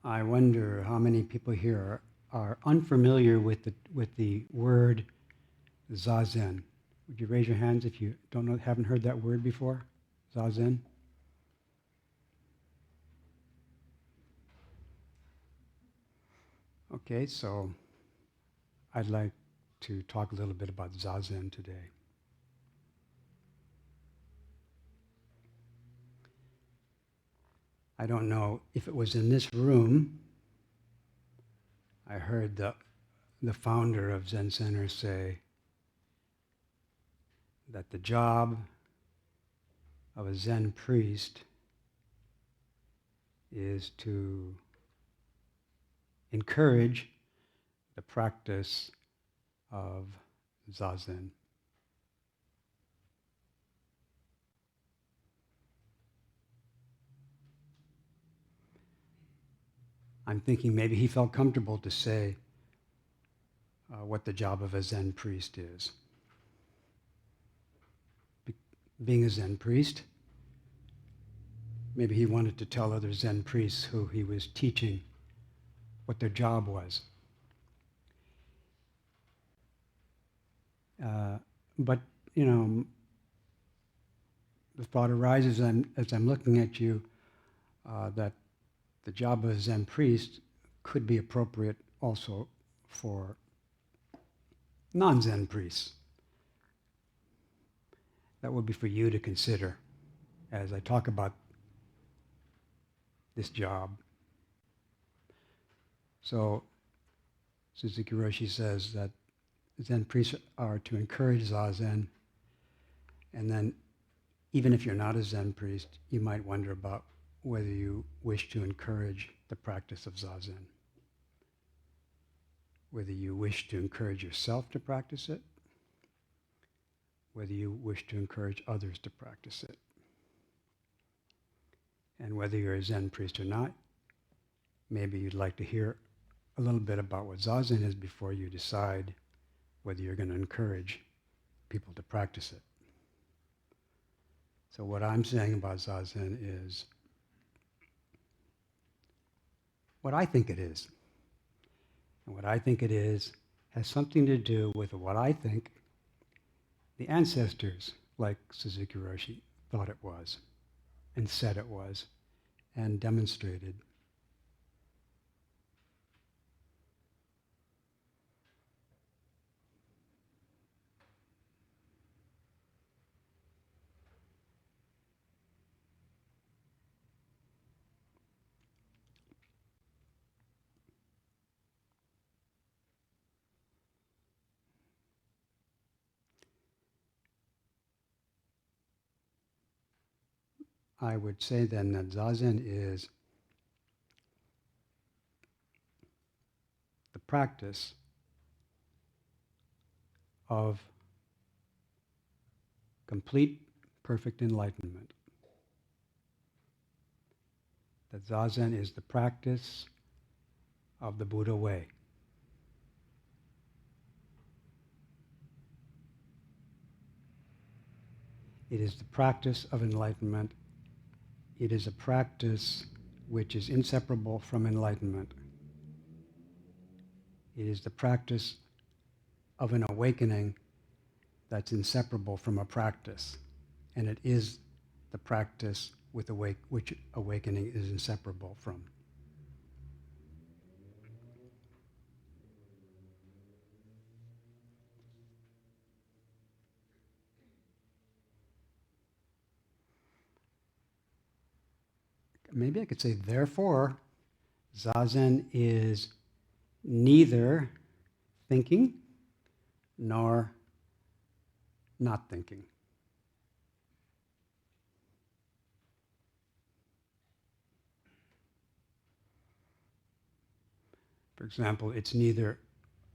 I wonder how many people here are unfamiliar with the word Zazen. Would you raise your hands if you haven't heard that word before? Zazen? Okay, so I'd like to talk a little bit about Zazen today. I don't know if it was in this room. I heard the founder of Zen Center say that the job of a Zen priest is to encourage the practice of Zazen. I'm thinking maybe he felt comfortable to say what the job of a Zen priest is. Being a Zen priest, maybe he wanted to tell other Zen priests who he was teaching what their job was. But, you know, the thought arises as I'm looking at you that the job of a Zen priest could be appropriate also for non-Zen priests. That would be for you to consider as I talk about this job. So Suzuki Roshi says that Zen priests are to encourage Zazen, and then even if you're not a Zen priest, you might wonder about whether you wish to encourage the practice of Zazen, whether you wish to encourage yourself to practice it, whether you wish to encourage others to practice it. And whether you're a Zen priest or not, maybe you'd like to hear a little bit about what Zazen is before you decide whether you're going to encourage people to practice it. So what I'm saying about Zazen is what I think it is. And what I think it is has something to do with what I think the ancestors, like Suzuki Roshi, thought it was, and said it was, and demonstrated. I would say then that Zazen is the practice of complete, perfect enlightenment. That Zazen is the practice of the Buddha way. It is the practice of enlightenment. It is a practice which is inseparable from enlightenment. It is the practice of an awakening that's inseparable from a practice. And it is the practice which awakening is inseparable from. Maybe I could say, therefore, Zazen is neither thinking nor not thinking. For example, it's neither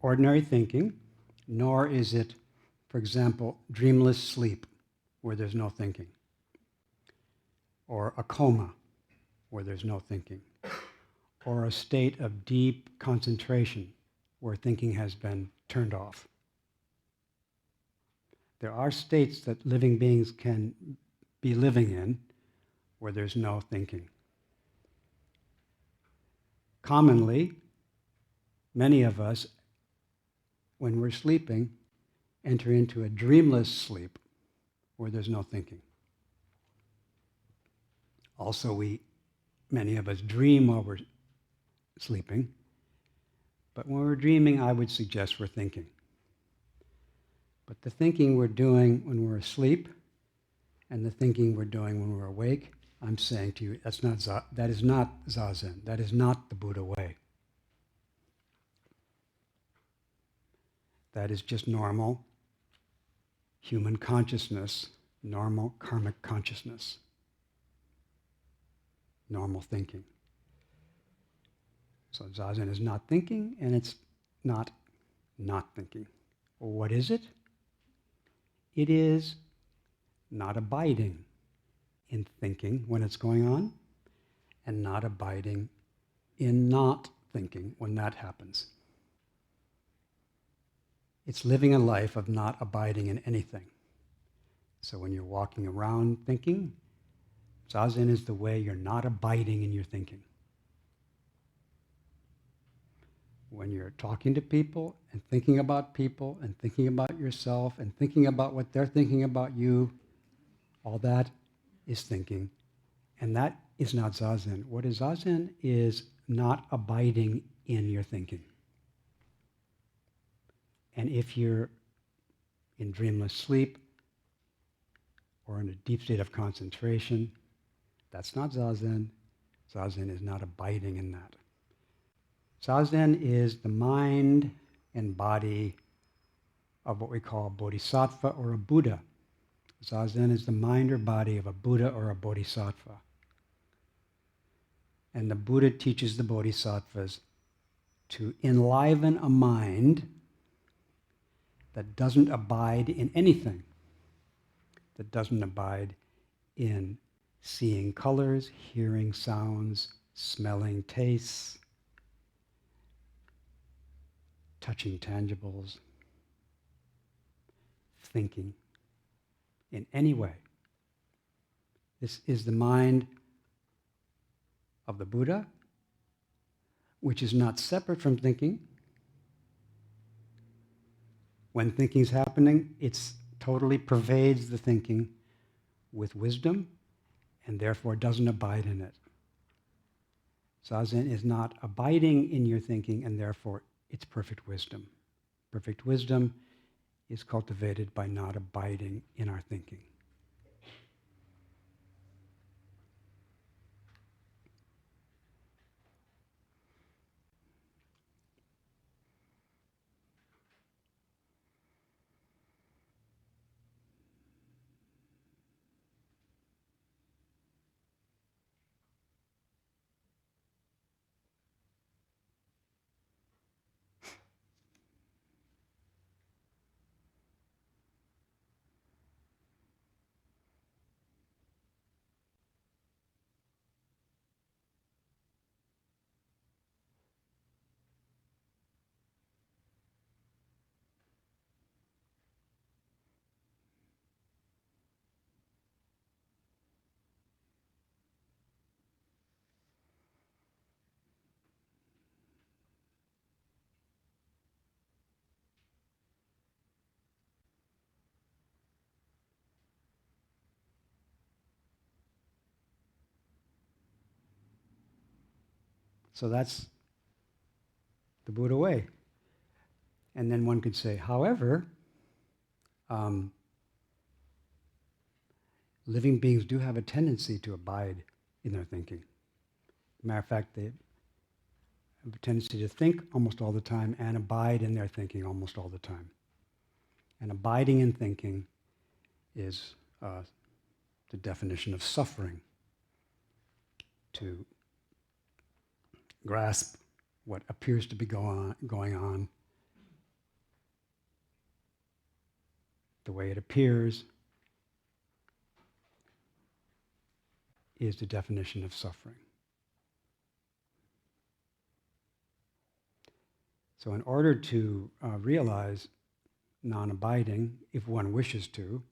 ordinary thinking, nor is it, for example, dreamless sleep, where there's no thinking, or a coma, where there's no thinking, or a state of deep concentration, where thinking has been turned off. There are states that living beings can be living in where there's no thinking. commonly, many of us, when we're sleeping, enter into a dreamless sleep where there's no thinking. Also, many of us dream while we're sleeping, but when we're dreaming, I would suggest we're thinking. But the thinking we're doing when we're asleep and the thinking we're doing when we're awake, I'm saying to you, that is not Zazen. That is not the Buddha way. That is just normal human consciousness, normal karmic consciousness, normal thinking. So Zazen is not thinking, and it's not thinking. Well, what is it? It is not abiding in thinking when it's going on, and not abiding in not thinking when that happens. It's living a life of not abiding in anything. So when you're walking around thinking, Zazen is the way you're not abiding in your thinking. When you're talking to people and thinking about yourself and thinking about what they're thinking about you, all that is thinking. And that is not Zazen. What is Zazen is not abiding in your thinking. And if you're in dreamless sleep or in a deep state of concentration, that's not Zazen. Zazen is not abiding in that. Zazen is the mind and body of what we call a bodhisattva or a Buddha. Zazen is the mind or body of a Buddha or a bodhisattva. And the Buddha teaches the bodhisattvas to enliven a mind that doesn't abide in anything, that doesn't abide in seeing colors, hearing sounds, smelling tastes, touching tangibles, thinking in any way. This is the mind of the Buddha, which is not separate from thinking. When thinking's happening, it totally pervades the thinking with wisdom and therefore doesn't abide in it. Zazen is not abiding in your thinking and therefore it's perfect wisdom. Perfect wisdom is cultivated by not abiding in our thinking. So that's the Buddha way. And then one could say, however, living beings do have a tendency to abide in their thinking. Matter of fact, they have a tendency to think almost all the time and abide in their thinking almost all the time. And abiding in thinking is the definition of suffering. To grasp what appears to be going on the way it appears is the definition of suffering. So in order to realize non-abiding, if one wishes to,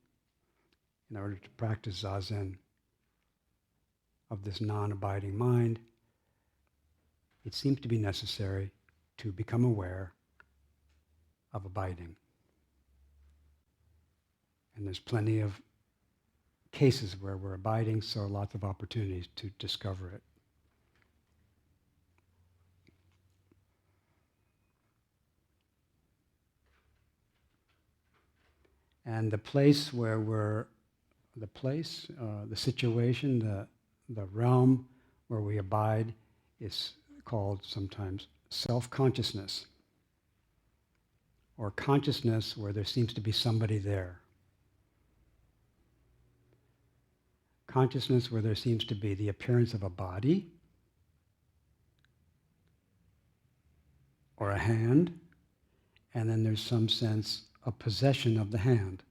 in order to practice Zazen of this non-abiding mind, it seems to be necessary to become aware of abiding. And there's plenty of cases where we're abiding, so lots of opportunities to discover it. And the place where we're, the situation, the realm where we abide is called sometimes self-consciousness, or consciousness where there seems to be somebody there. Consciousness where there seems to be the appearance of a body, or a hand, and then there's some sense of possession of the hand.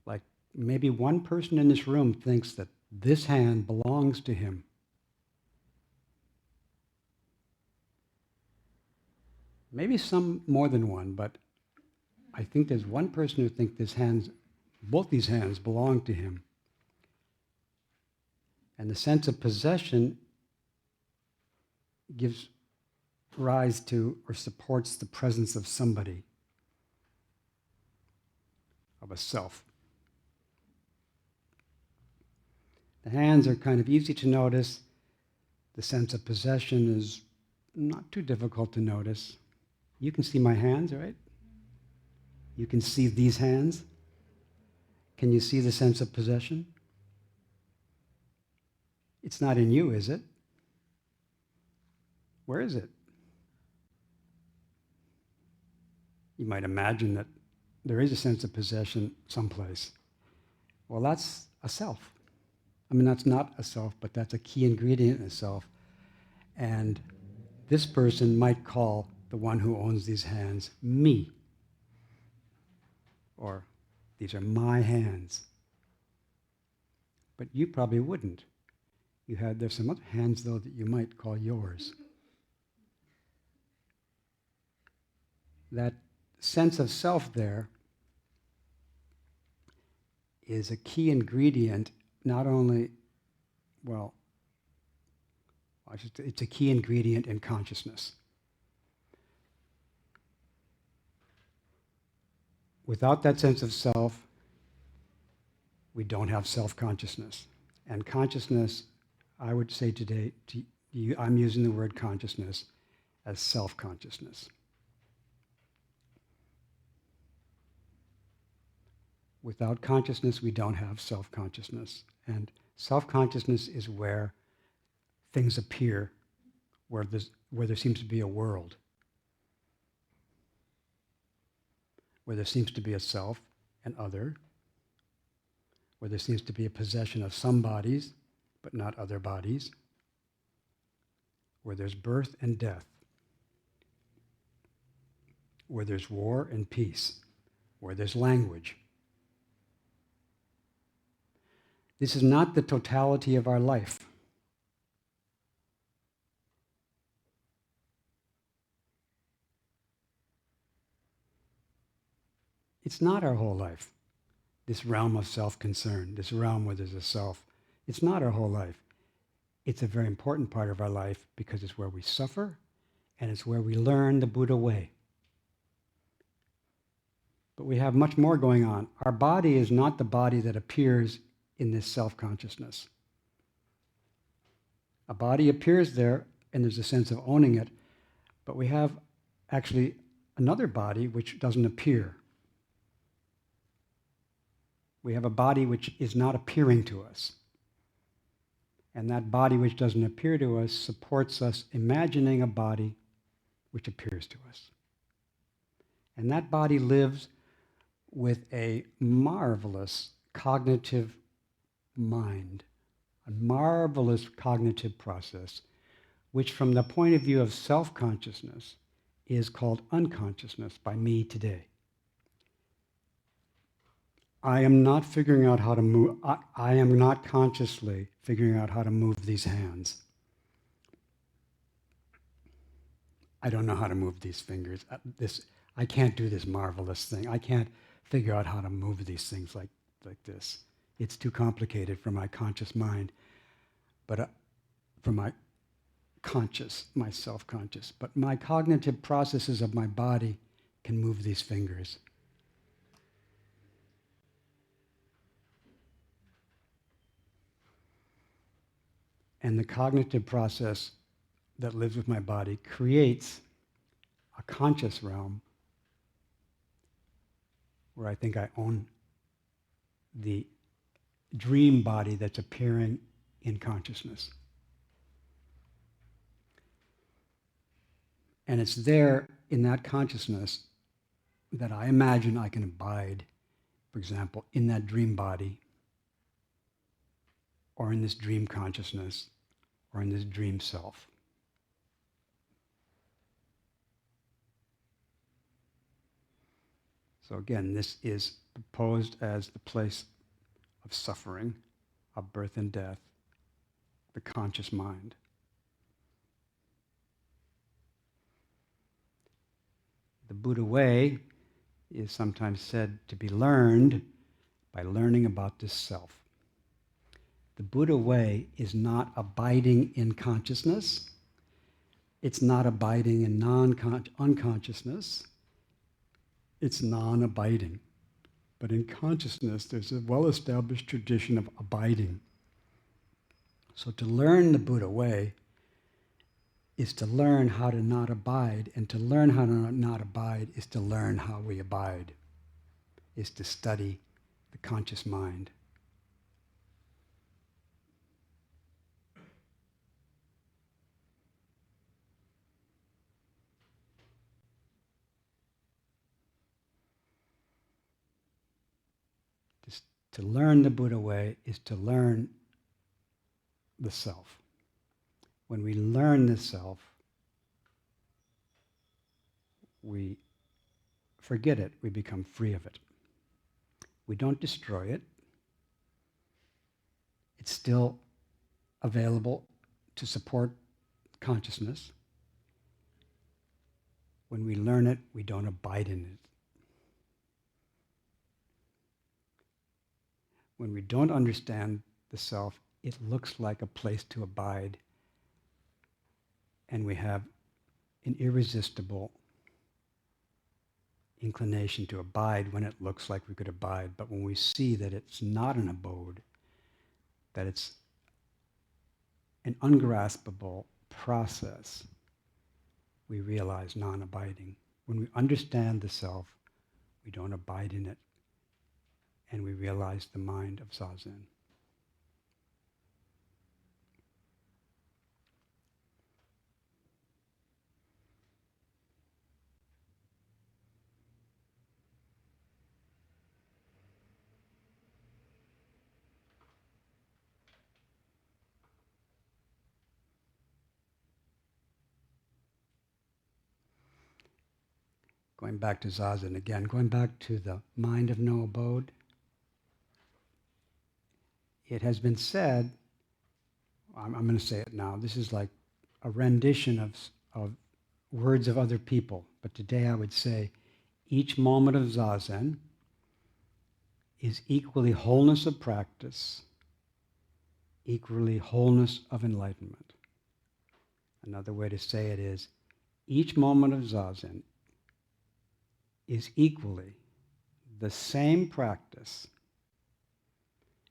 Like maybe one person in this room thinks that this hand belongs to him. Maybe some more than one, but I think there's one person who thinks both these hands belong to him. And the sense of possession gives rise to or supports the presence of somebody, of a self. The hands are kind of easy to notice. The sense of possession is not too difficult to notice. You can see my hands, right? You can see these hands. Can you see the sense of possession? It's not in you, is it? Where is it? You might imagine that there is a sense of possession someplace. Well, that's a self. I mean, that's not a self, but that's a key ingredient in a self. And this person might call the one who owns these hands me. Or, these are my hands. But you probably wouldn't. There's some other hands, though, that you might call yours. That sense of self there is a key ingredient, not only, it's a key ingredient in consciousness. Without that sense of self, we don't have self-consciousness. And consciousness, I would say today to you, I'm using the word consciousness as self-consciousness. Without consciousness, we don't have self-consciousness. And self-consciousness is where things appear, where there seems to be a world, where there seems to be a self and other, where there seems to be a possession of some bodies, but not other bodies, where there's birth and death, where there's war and peace, where there's language. This is not the totality of our life. It's not our whole life, this realm of self-concern, this realm where there's a self. It's not our whole life. It's a very important part of our life because it's where we suffer and it's where we learn the Buddha way. But we have much more going on. Our body is not the body that appears in this self-consciousness. A body appears there and there's a sense of owning it, but we have actually another body which doesn't appear. We have a body which is not appearing to us. And that body which doesn't appear to us supports us imagining a body which appears to us. And that body lives with a marvelous cognitive mind, a marvelous cognitive process, which from the point of view of self-consciousness is called unconsciousness by me today. I am not figuring out how to move, I am not consciously figuring out how to move these hands. I don't know how to move these fingers. I can't do this marvelous thing. I can't figure out how to move these things like this. It's too complicated for my conscious mind. But from my conscious, my self-conscious, but my cognitive processes of my body can move these fingers. And the cognitive process that lives with my body creates a conscious realm where I think I own the dream body that's appearing in consciousness. And it's there in that consciousness that I imagine I can abide, for example, in that dream body, or in this dream consciousness, or in this dream self. So again, this is proposed as the place of suffering, of birth and death, the conscious mind. The Buddha way is sometimes said to be learned by learning about this self. The Buddha way is not abiding in consciousness. It's not abiding in unconsciousness. It's non-abiding. But in consciousness, there's a well-established tradition of abiding. So to learn the Buddha way is to learn how to not abide, and to learn how to not abide is to learn how we abide, is to study the conscious mind. To learn the Buddha way is to learn the self. When we learn the self, we forget it, we become free of it. We don't destroy it. It's still available to support consciousness. When we learn it, we don't abide in it. When we don't understand the self, it looks like a place to abide, and we have an irresistible inclination to abide when it looks like we could abide. But when we see that it's not an abode, that it's an ungraspable process, we realize non-abiding. When we understand the self, we don't abide in it, and we realize the mind of Zazen. Going back to Zazen again, going back to the mind of no abode, it has been said, I'm going to say it now, this is like a rendition of words of other people, but today I would say each moment of Zazen is equally wholeness of practice, equally wholeness of enlightenment. Another way to say it is, each moment of Zazen is equally the same practice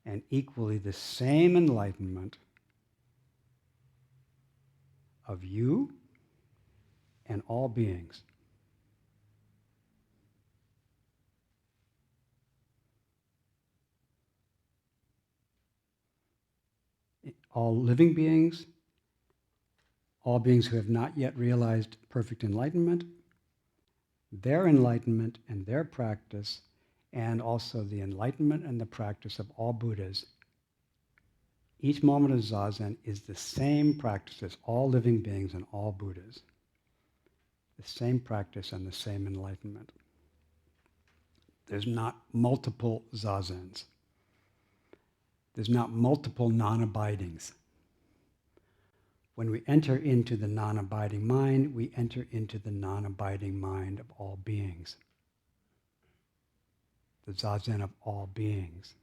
and equally the same enlightenment of you and all beings. All living beings, all beings who have not yet realized perfect enlightenment, their enlightenment and their practice, and also the enlightenment and the practice of all Buddhas. Each moment of Zazen is the same practice as all living beings and all Buddhas. The same practice and the same enlightenment. There's not multiple Zazens. There's not multiple non-abidings. When we enter into the non-abiding mind, we enter into the non-abiding mind of all beings. The Zazen of all beings.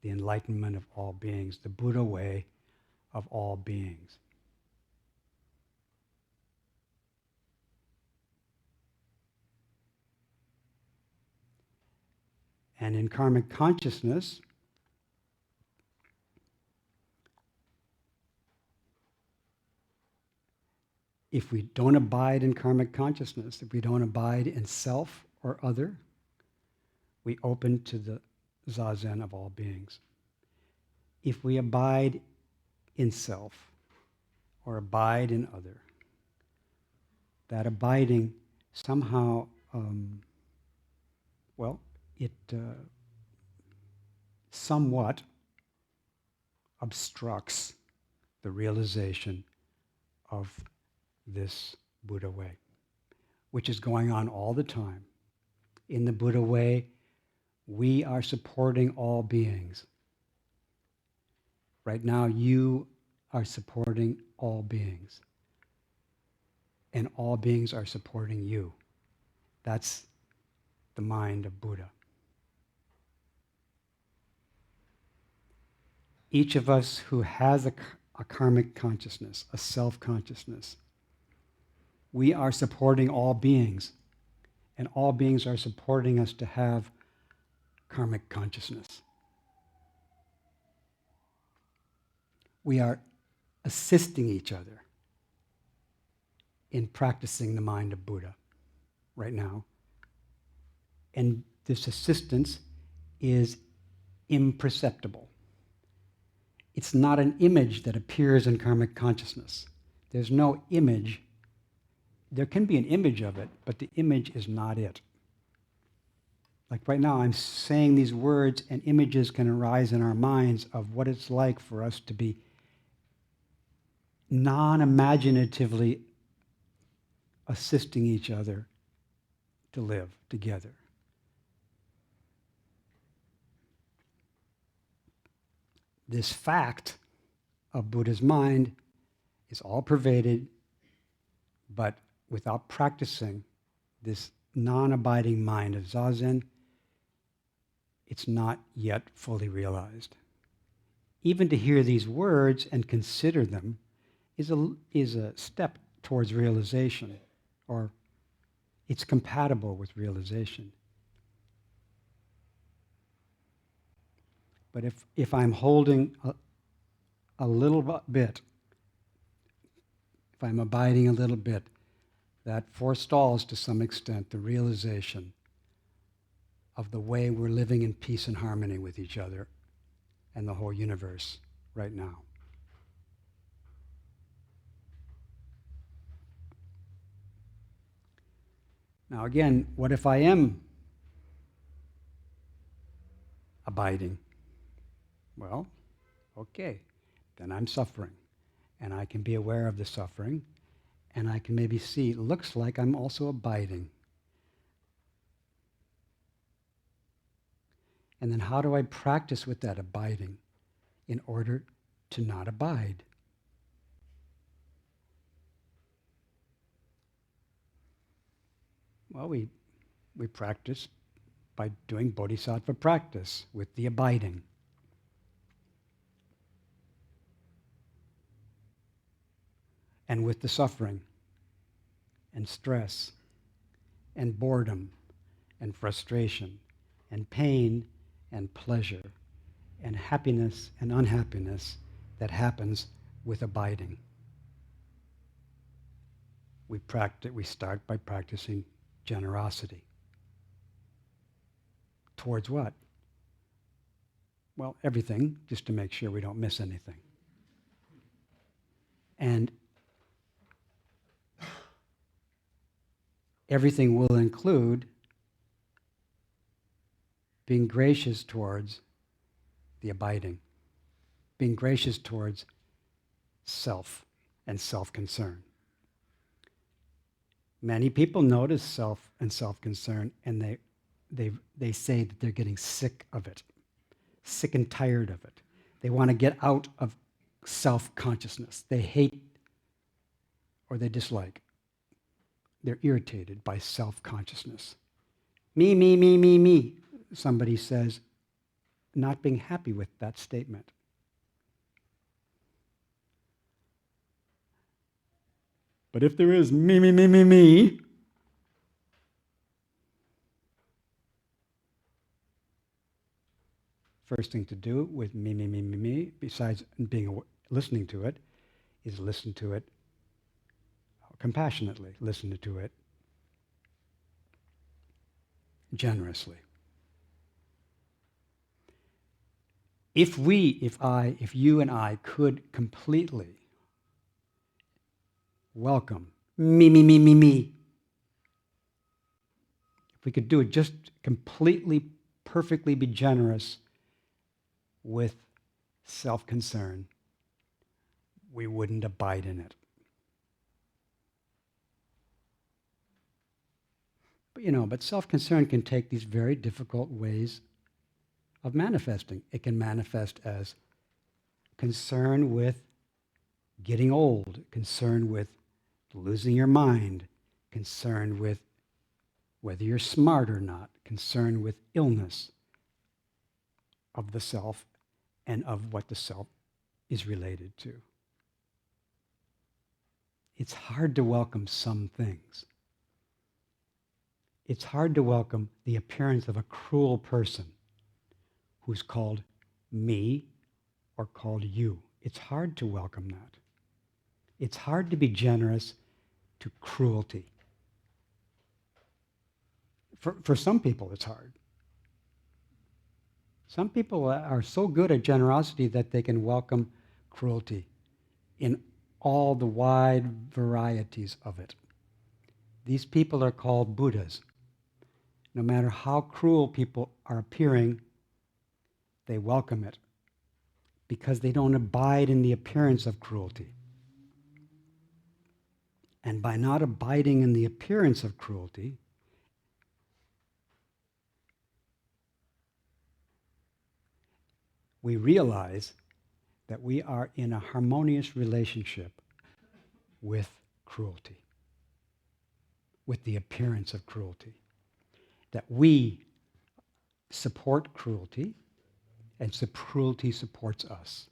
The enlightenment of all beings. The Buddha way of all beings. And in karmic consciousness, if we don't abide in karmic consciousness, if we don't abide in self or other, we open to the zazen of all beings. If we abide in self or abide in other, that abiding somehow, it somewhat obstructs the realization of this Buddha way, which is going on all the time. In the Buddha way, we are supporting all beings. Right now, you are supporting all beings. And all beings are supporting you. That's the mind of Buddha. Each of us who has a karmic consciousness, a self-consciousness, we are supporting all beings. And all beings are supporting us to have karmic consciousness. We are assisting each other in practicing the mind of Buddha right now. And this assistance is imperceptible. It's not an image that appears in karmic consciousness. There's no image. There can be an image of it, but the image is not it. Like right now, I'm saying these words and images can arise in our minds of what it's like for us to be non-imaginatively assisting each other to live together. This fact of Buddha's mind is all pervaded, but without practicing this non-abiding mind of Zazen, it's not yet fully realized. Even to hear these words and consider them is a step towards realization, or it's compatible with realization. But if I'm holding a little bit, if I'm abiding a little bit, that forestalls to some extent the realization of the way we're living in peace and harmony with each other and the whole universe right now. Now again, what if I am abiding? Well, okay, then I'm suffering. And I can be aware of the suffering, and I can maybe see, it looks like I'm also abiding. And then how do I practice with that abiding in order to not abide? Well, we practice by doing bodhisattva practice with the abiding. And with the suffering and stress and boredom and frustration and pain and pleasure and happiness and unhappiness that happens with abiding. We start by practicing generosity. Towards what? Well, everything, just to make sure we don't miss anything. And everything will include being gracious towards the abiding, being gracious towards self and self-concern. Many people notice self and self-concern, and they say that they're getting sick of it, sick and tired of it. They want to get out of self-consciousness. They hate or they dislike. They're irritated by self-consciousness. Me, me, me, me, me, somebody says, not being happy with that statement. But if there is me, me, me, me, me, first thing to do with me, besides listening to it, is listen to it compassionately, listen to it generously. If you and I could completely welcome me, if we could do it, just completely, perfectly be generous with self-concern, we wouldn't abide in it. But self-concern can take these very difficult ways of manifesting. It can manifest as concern with getting old, concern with losing your mind, concern with whether you're smart or not, concern with illness of the self and of what the self is related to. It's hard to welcome some things. It's hard to welcome the appearance of a cruel person who's called me or called you. It's hard to welcome that. It's hard to be generous to cruelty. For some people, it's hard. Some people are so good at generosity that they can welcome cruelty in all the wide varieties of it. These people are called Buddhas. No matter how cruel people are appearing, they welcome it because they don't abide in the appearance of cruelty. And by not abiding in the appearance of cruelty, we realize that we are in a harmonious relationship with cruelty, with the appearance of cruelty. That we support cruelty, and cruelty supports us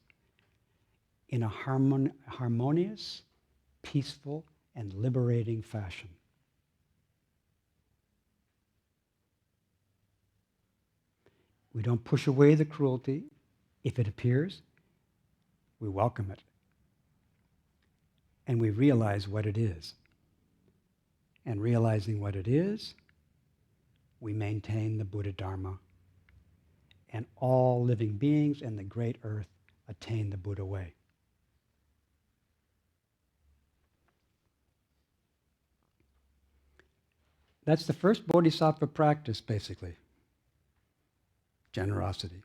in a harmonious, peaceful, and liberating fashion. We don't push away the cruelty. If it appears, we welcome it. And we realize what it is. And realizing what it is, we maintain the Buddha Dharma. And all living beings and the great earth attain the Buddha way. That's the first bodhisattva practice, basically. Generosity.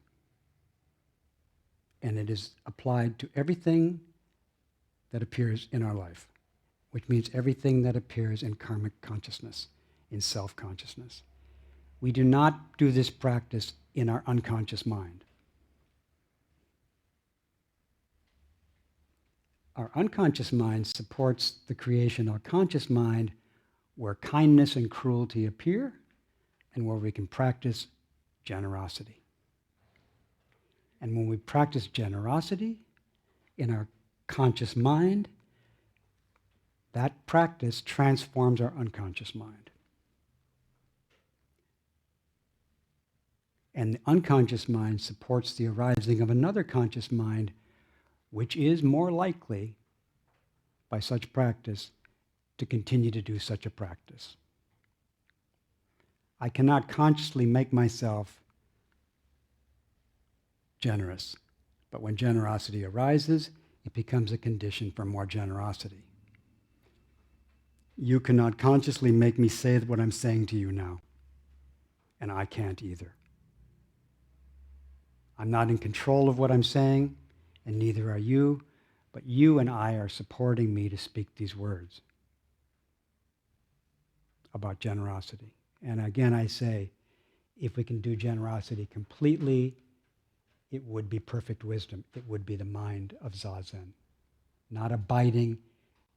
And it is applied to everything that appears in our life, which means everything that appears in karmic consciousness, in self-consciousness. We do not do this practice in our unconscious mind. Our unconscious mind supports the creation of our conscious mind, where kindness and cruelty appear and where we can practice generosity. And when we practice generosity in our conscious mind, that practice transforms our unconscious mind. And the unconscious mind supports the arising of another conscious mind, which is more likely, by such practice, to continue to do such a practice. I cannot consciously make myself generous, but when generosity arises, it becomes a condition for more generosity. You cannot consciously make me say what I'm saying to you now, and I can't either. I'm not in control of what I'm saying, and neither are you, but you and I are supporting me to speak these words about generosity. And again, I say, if we can do generosity completely, it would be perfect wisdom. It would be the mind of Zazen, not abiding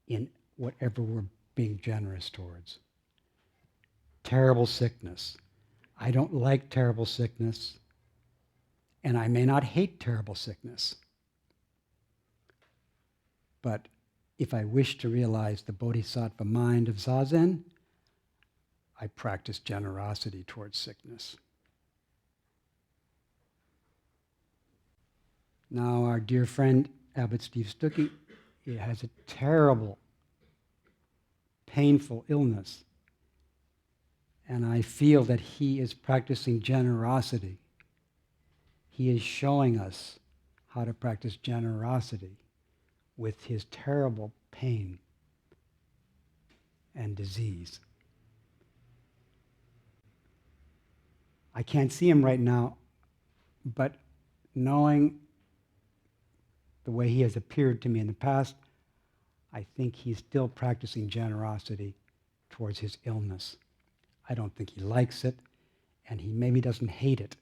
in whatever we're being generous towards. Terrible sickness. I don't like terrible sickness, and I may not hate terrible sickness. But if I wish to realize the bodhisattva mind of Zazen, I practice generosity towards sickness. Now our dear friend, Abbot Steve Stuckey, he has a terrible, painful illness. And I feel that he is practicing generosity. He is showing us how to practice generosity with his terrible pain and disease. I can't see him right now, but knowing the way he has appeared to me in the past, I think he's still practicing generosity towards his illness. I don't think he likes it, and he maybe doesn't hate it,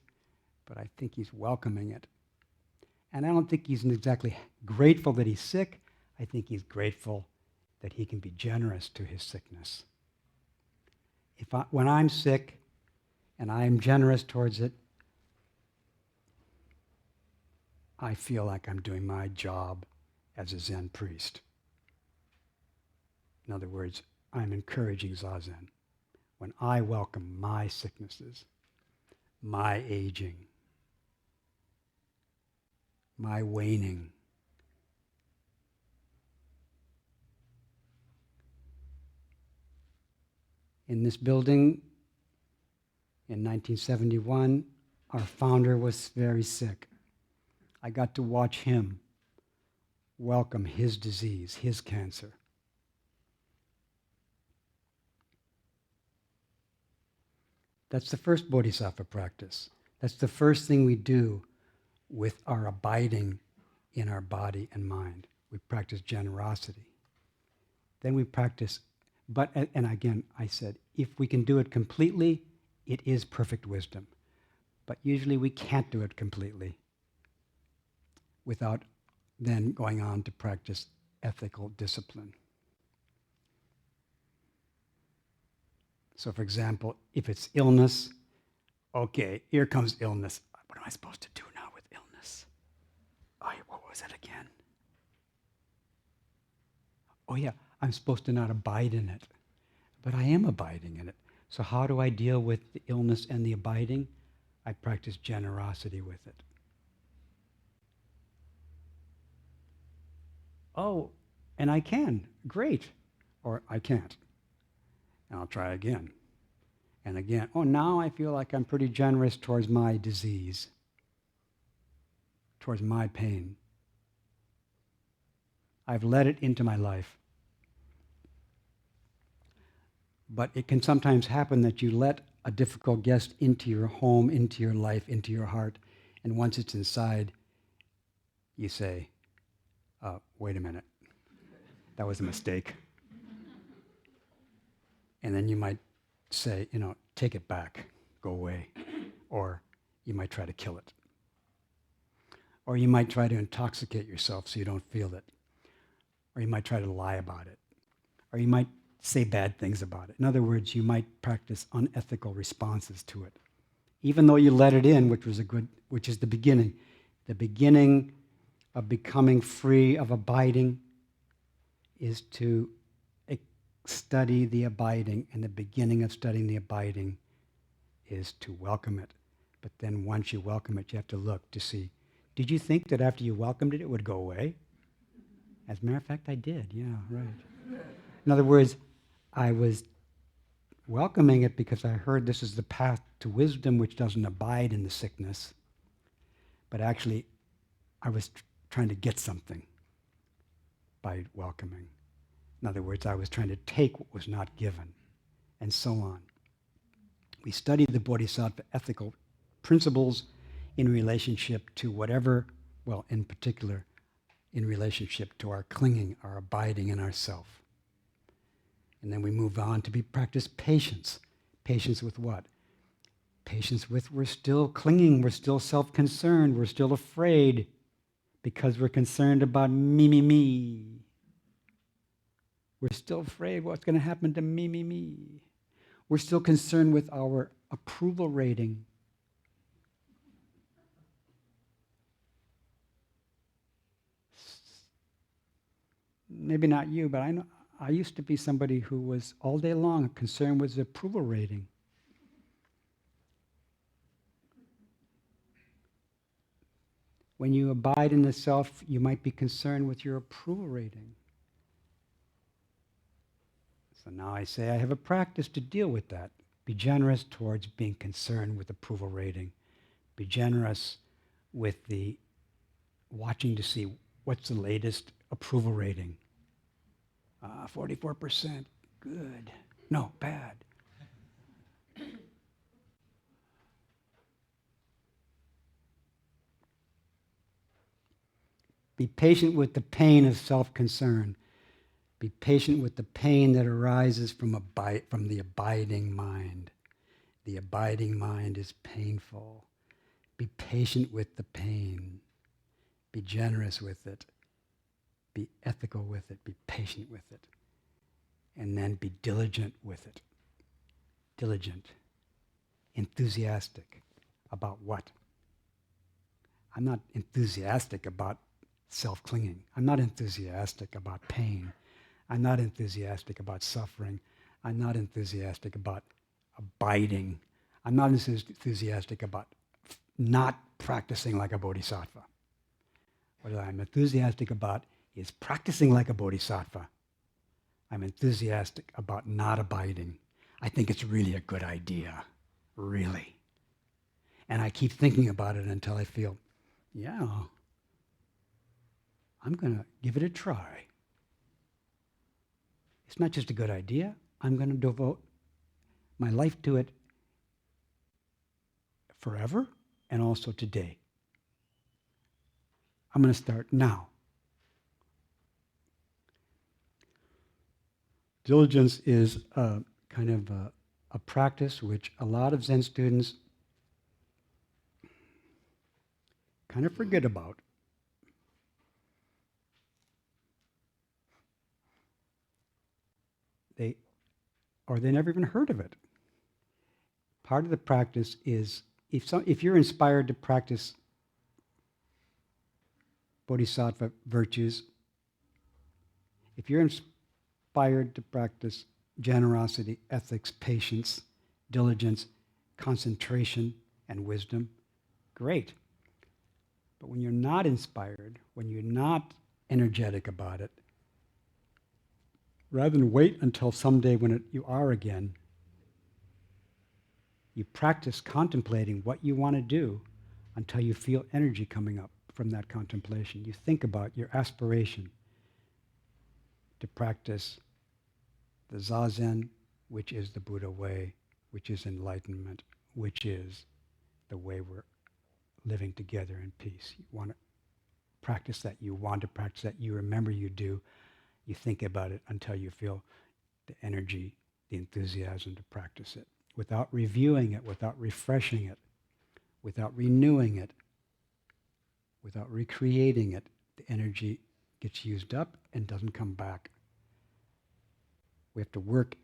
but I think he's welcoming it. And I don't think he's exactly grateful that he's sick. I think he's grateful that he can be generous to his sickness. When I'm sick and I'm generous towards it, I feel like I'm doing my job as a Zen priest. In other words, I'm encouraging Zazen. When I welcome my sicknesses, my aging, my waning, in this building in 1971, our founder was very sick. I got to watch him welcome his disease, his cancer. That's the first bodhisattva practice. That's the first thing we do with our abiding in our body and mind. We practice generosity. Then we practice, and again, I said, if we can do it completely, it is perfect wisdom. But usually we can't do it completely without then going on to practice ethical discipline. So for example, if it's illness, okay, here comes illness. What am I supposed to do now with illness? Oh, what was that again? Oh yeah, I'm supposed to not abide in it. But I am abiding in it. So how do I deal with the illness and the abiding? I practice generosity with it. Oh, and I can. Great. Or I can't. And I'll try again. And again. Oh, now I feel like I'm pretty generous towards my disease, towards my pain. I've let it into my life. But it can sometimes happen that you let a difficult guest into your home, into your life, into your heart, and once it's inside, you say, wait a minute, that was a mistake. And then you might say, take it back, go away. Or you might try to kill it. Or you might try to intoxicate yourself so you don't feel it. Or you might try to lie about it. Or you might say bad things about it. In other words, you might practice unethical responses to it. Even though you let it in, which is the beginning. The beginning of becoming free, of abiding, is to study the abiding, and the beginning of studying the abiding is to welcome it. But then once you welcome it, you have to look to see, did you think that after you welcomed it, it would go away? As a matter of fact, I did. Yeah, right. In other words, I was welcoming it because I heard this is the path to wisdom which doesn't abide in the sickness. But actually, I was trying to get something by welcoming. In other words, I was trying to take what was not given, and so on. We study the bodhisattva ethical principles in relationship to whatever, well, in particular, in relationship to our clinging, our abiding in ourself. And then we move on to practice patience. Patience with what? Patience with we're still clinging, we're still self-concerned, we're still afraid because we're concerned about me. We're still afraid what's going to happen to me. We're still concerned with our approval rating. Maybe not you, but I know I used to be somebody who was all day long concerned with the approval rating. When you abide in the self, you might be concerned with your approval rating. So now I say I have a practice to deal with that. Be generous towards being concerned with approval rating. Be generous with the watching to see what's the latest approval rating. 44%, good. No, bad. Be patient with the pain of self-concern. Be patient with the pain that arises from the abiding mind. The abiding mind is painful. Be patient with the pain. Be generous with it. Be ethical with it. Be patient with it. And then be diligent with it. Diligent. Enthusiastic. About what? I'm not enthusiastic about self-clinging. I'm not enthusiastic about pain. I'm not enthusiastic about suffering. I'm not enthusiastic about abiding. I'm not enthusiastic about not practicing like a bodhisattva. What I'm enthusiastic about is practicing like a bodhisattva. I'm enthusiastic about not abiding. I think it's really a good idea, really. And I keep thinking about it until I feel, yeah, I'm going to give it a try. It's not just a good idea. I'm going to devote my life to it forever and also today. I'm going to start now. Diligence is a kind of a practice which a lot of Zen students kind of forget about. They never even heard of it. Part of the practice is, if you're inspired to practice bodhisattva virtues, if you're inspired to practice generosity, ethics, patience, diligence, concentration, and wisdom, great. But when you're not inspired, when you're not energetic about it, rather than wait until someday when you are again, you practice contemplating what you want to do until you feel energy coming up from that contemplation. You think about your aspiration to practice the Zazen, which is the Buddha way, which is enlightenment, which is the way we're living together in peace. You want to practice that, you want to practice that, you remember you do. You think about it until you feel the energy, the enthusiasm to practice it. Without reviewing it, without refreshing it, without renewing it, without recreating it, the energy gets used up and doesn't come back. We have to work.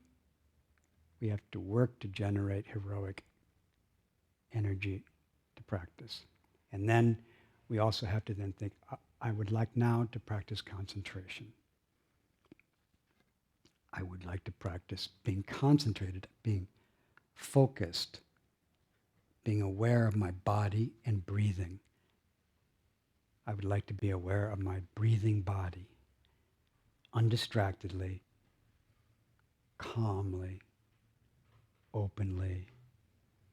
We have to work to generate heroic energy to practice. And then we also have to then think, I would like now to practice concentration. I would like to practice being concentrated, being focused, being aware of my body and breathing. I would like to be aware of my breathing body, undistractedly, calmly, openly,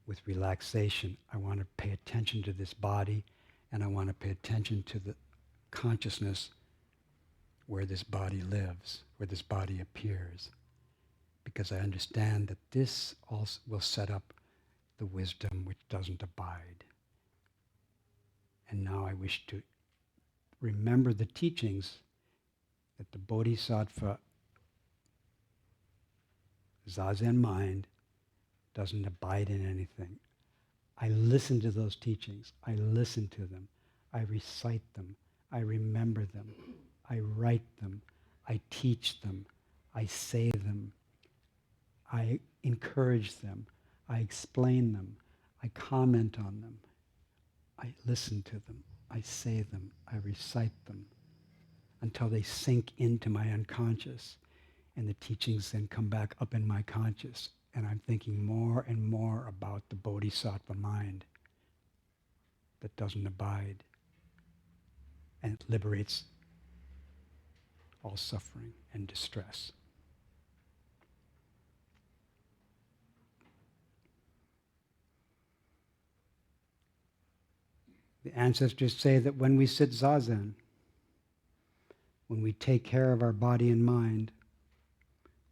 with relaxation. I want to pay attention to this body, and I want to pay attention to the consciousness where this body lives, where this body appears, because I understand that this also will set up the wisdom which doesn't abide. And now I wish to remember the teachings that the Bodhisattva Zazen mind doesn't abide in anything. I listen to those teachings. I listen to them. I recite them. I remember them. I write them. I teach them. I say them. I encourage them. I explain them. I comment on them. I listen to them. I say them. I recite them until they sink into my unconscious, and the teachings then come back up in my conscious, and I'm thinking more and more about the bodhisattva mind that doesn't abide. and it liberates all suffering and distress. The ancestors say that when we sit zazen, when we take care of our body and mind,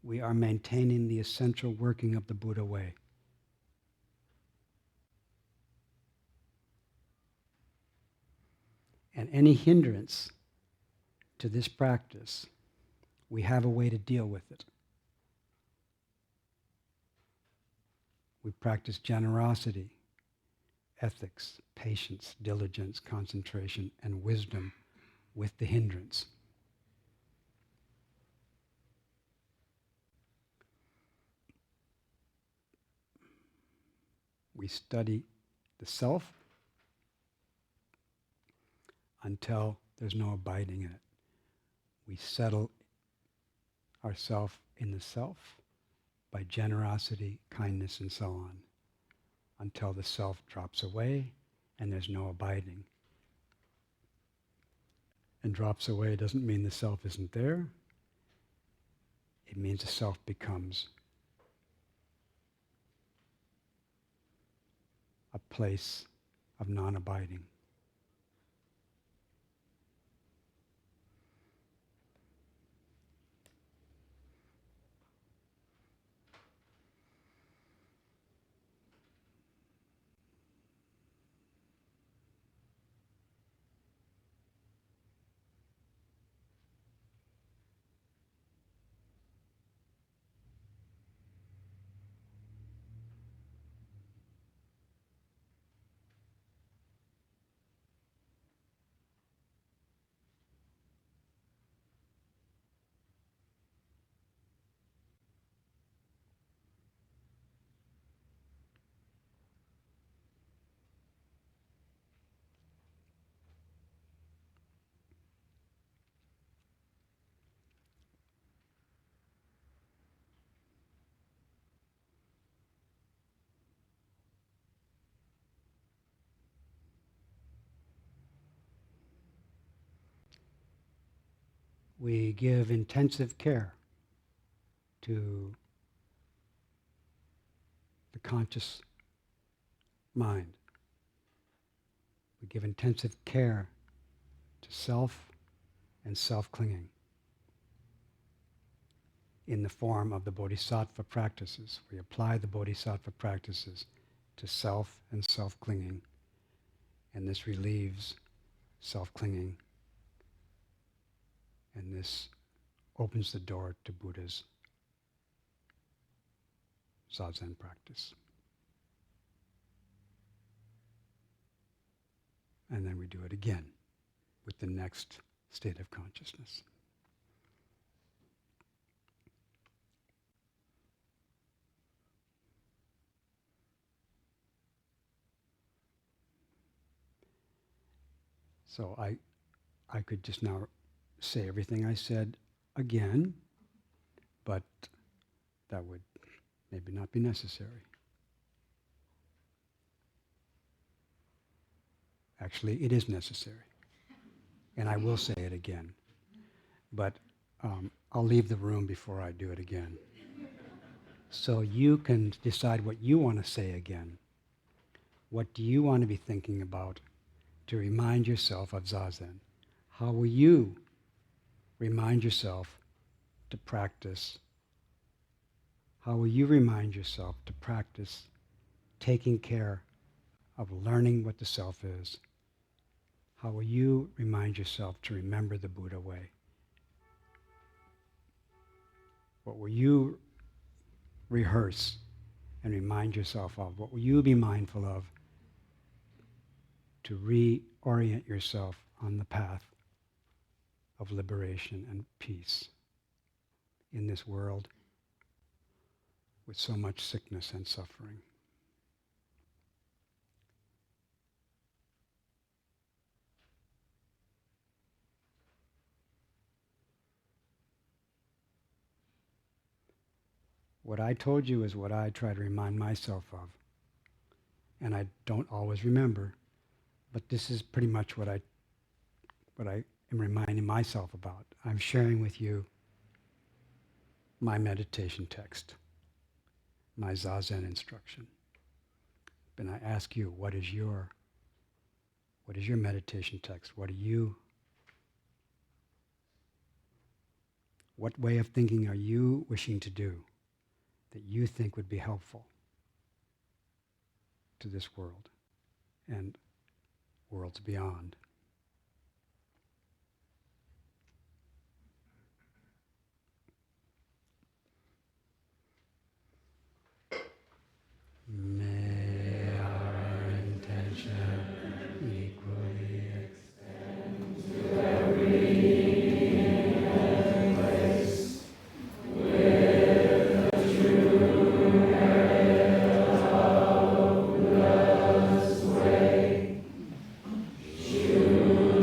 we are maintaining the essential working of the Buddha way. And any hindrance to this practice, we have a way to deal with it. We practice generosity, ethics, patience, diligence, concentration, and wisdom with the hindrance. We study the self until there's no abiding in it. We settle ourselves in the self by generosity, kindness, and so on, until the self drops away and there's no abiding. And drops away doesn't mean the self isn't there. It means the self becomes a place of non-abiding. We give intensive care to the conscious mind. We give intensive care to self and self-clinging in the form of the bodhisattva practices. We apply the bodhisattva practices to self and self-clinging, and this relieves self-clinging, and this opens the door to Buddha's zazen practice. And then we do it again with the next state of consciousness. So I could just now say everything I said again, but that would maybe not be necessary. Actually, it is necessary, and I will say it again, but I'll leave the room before I do it again. So you can decide what you want to say again. What do you want to be thinking about to remind yourself of zazen? How will you remind yourself to practice? How will you remind yourself to practice taking care of learning what the self is? How will you remind yourself to remember the Buddha way? What will you rehearse and remind yourself of? What will you be mindful of to reorient yourself on the path of liberation and peace in this world with so much sickness and suffering? What I told you is what I try to remind myself of. And I don't always remember, but this is pretty much what I what I am reminding myself about. I'm sharing with you my meditation text, my Zazen instruction. And I ask you, what is your meditation text? What way of thinking are you wishing to do that you think would be helpful to this world and worlds beyond? May our intention equally extend to every place with the true merit of Buddha's way. Shunryu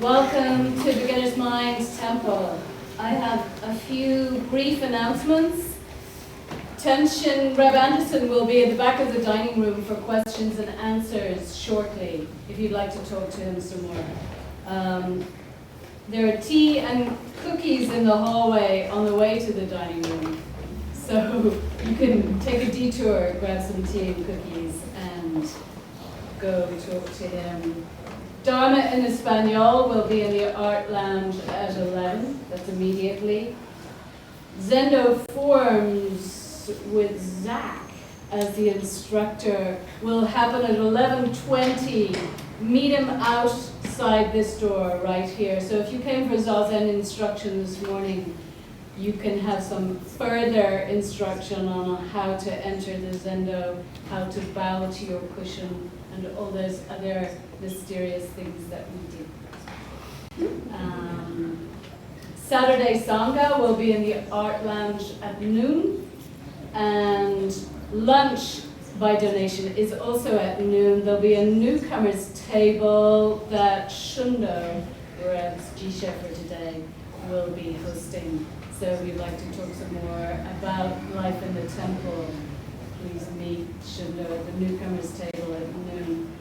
Welcome to Beginner's Mind Temple. I have a few brief announcements. Reb Anderson will be at the back of the dining room for questions and answers shortly, if you'd like to talk to him some more. There are tea and cookies in the hallway on the way to the dining room. So you can take a detour, grab some tea and cookies, and go talk to him. Dharma in Espanol will be in the Art Lounge at 11, that's immediately. Zendo Forms with Zach as the instructor will happen at 11:20. Meet him outside this door right here. So if you came for Zazen instruction this morning, you can have some further instruction on how to enter the Zendo, how to bow to your cushion, and all those other mysterious things that we do. Saturday Sangha will be in the Art Lounge at noon, and lunch by donation is also at noon. There'll be a newcomers table that Shundo, Reb's Jisha for today, will be hosting. So if you'd like to talk some more about life in the temple, please meet Shundo at the newcomers table at noon.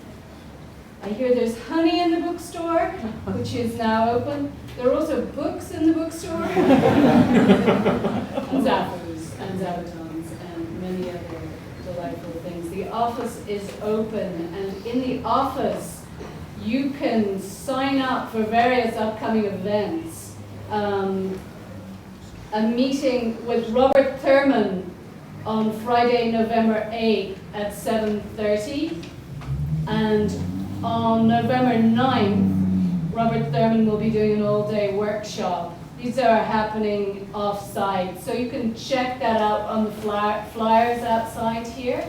I hear there's honey in the bookstore, which is now open. There are also books in the bookstore. And zappos and zabatons and many other delightful things. The office is open, and in the office you can sign up for various upcoming events. a meeting with Robert Thurman on Friday, November 8th at 7:30. And on November 9th, Robert Thurman will be doing an all-day workshop. These are happening off-site, so you can check that out on the flyers outside here,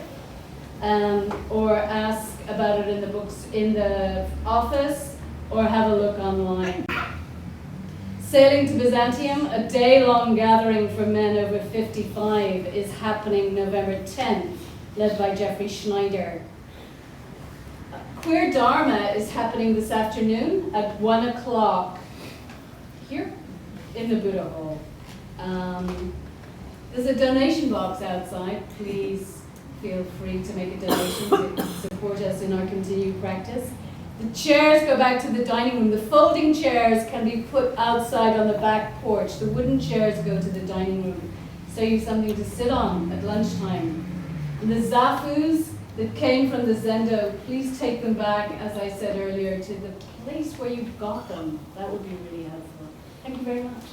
or ask about it in the books in the office, or have a look online. Sailing to Byzantium, a day-long gathering for men over 55, is happening November 10th, led by Jeffrey Schneider. Queer Dharma is happening this afternoon at 1 o'clock here in the Buddha Hall. There's a donation box outside. Please feel free to make a donation to support us in our continued practice. The chairs go back to the dining room. The folding chairs can be put outside on the back porch. The wooden chairs go to the dining room, so you have something to sit on at lunchtime. And the zafus that came from the Zendo, please take them back, as I said earlier, to the place where you got them. That would be really helpful. Thank you very much.